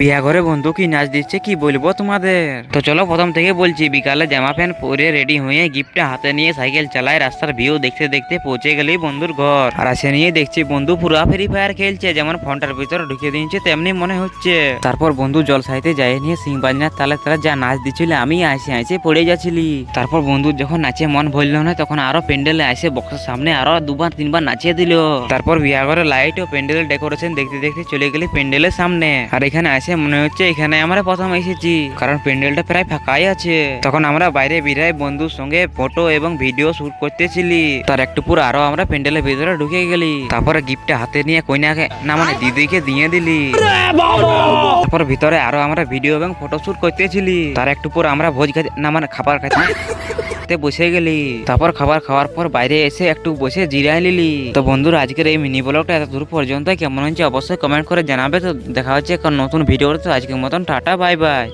বিয়া ঘরে বন্ধু কি নাচ দিচ্ছে কি বলবো তোমাদের। তো চলো প্রথম থেকে বলছি, বিকালে জামা প্যান্ট পরে রেডি হয়ে গিফটটা হাতে নিয়ে সাইকেল চালায়, রাস্তার ভিউ দেখতে দেখতে পৌঁছে গেলেই বন্ধুর ঘর। আর আসে নিয়ে দেখছি বন্ধু পুরা ফ্রি ফায়ার খেলছে, যেমন ফোনটার ভিতরে ঢুকিয়ে দিয়েছে তেমনি মনে হচ্ছে। তারপর বন্ধু জল সাইতে যায় নিয়ে সিং বাজনার তালে তালে যা নাচ দিচ্ছিল, আমি আইসে আইসে পড়ে যাচ্ছিলি। তারপর বন্ধু যখন নাচে মন ভরল না, তখন আরো প্যান্ডেলে আসে বক্সের সামনে আরো দুবার তিনবার নাচিয়ে দিল। তারপর বিয়া ঘরে লাইট ও প্যান্ডেল ডেকোরেশন দেখতে দেখতে চলে গেলি প্যান্ডেলের সামনে। আর এখানে আসে মনে হচ্ছে এখানে আমরা প্রথম এসেছি, কারণ প্যান্ডেলটা প্রায় ফাঁকাই আছে। তখন আমরা বাইরে বেরাই বন্ধুর সঙ্গে ফটো এবং ভিডিও শুট করতেছিলি। তার একটু পর আরো আমরা প্যান্ডেলের ভিতরে ঢুকে গেলি। তারপরে গিফটটা হাতে নিয়ে কইনাকে না মানে দিদিকে দিয়ে দিলি। তারপর ভিতরে আরো আমরা ভিডিও এবং ফটো শুট করতেছিলি। তার একটু পর আমরা ভোজ খাইতে না মানে খাবার খাইতে বসে গেলি। তারপর খাবার খাওয়ার পর বাইরে এসে একটু বসে জিরাই নিলি। তো বন্ধুরা আজকের এই মিনি ব্লগটা এত দূর পর্যন্ত কেমন হচ্ছে অবশ্যই কমেন্ট করে জানাবে। তো দেখা হচ্ছে নতুন ভিডিওতে। তো আজকের মতন টাটা বাই বাই।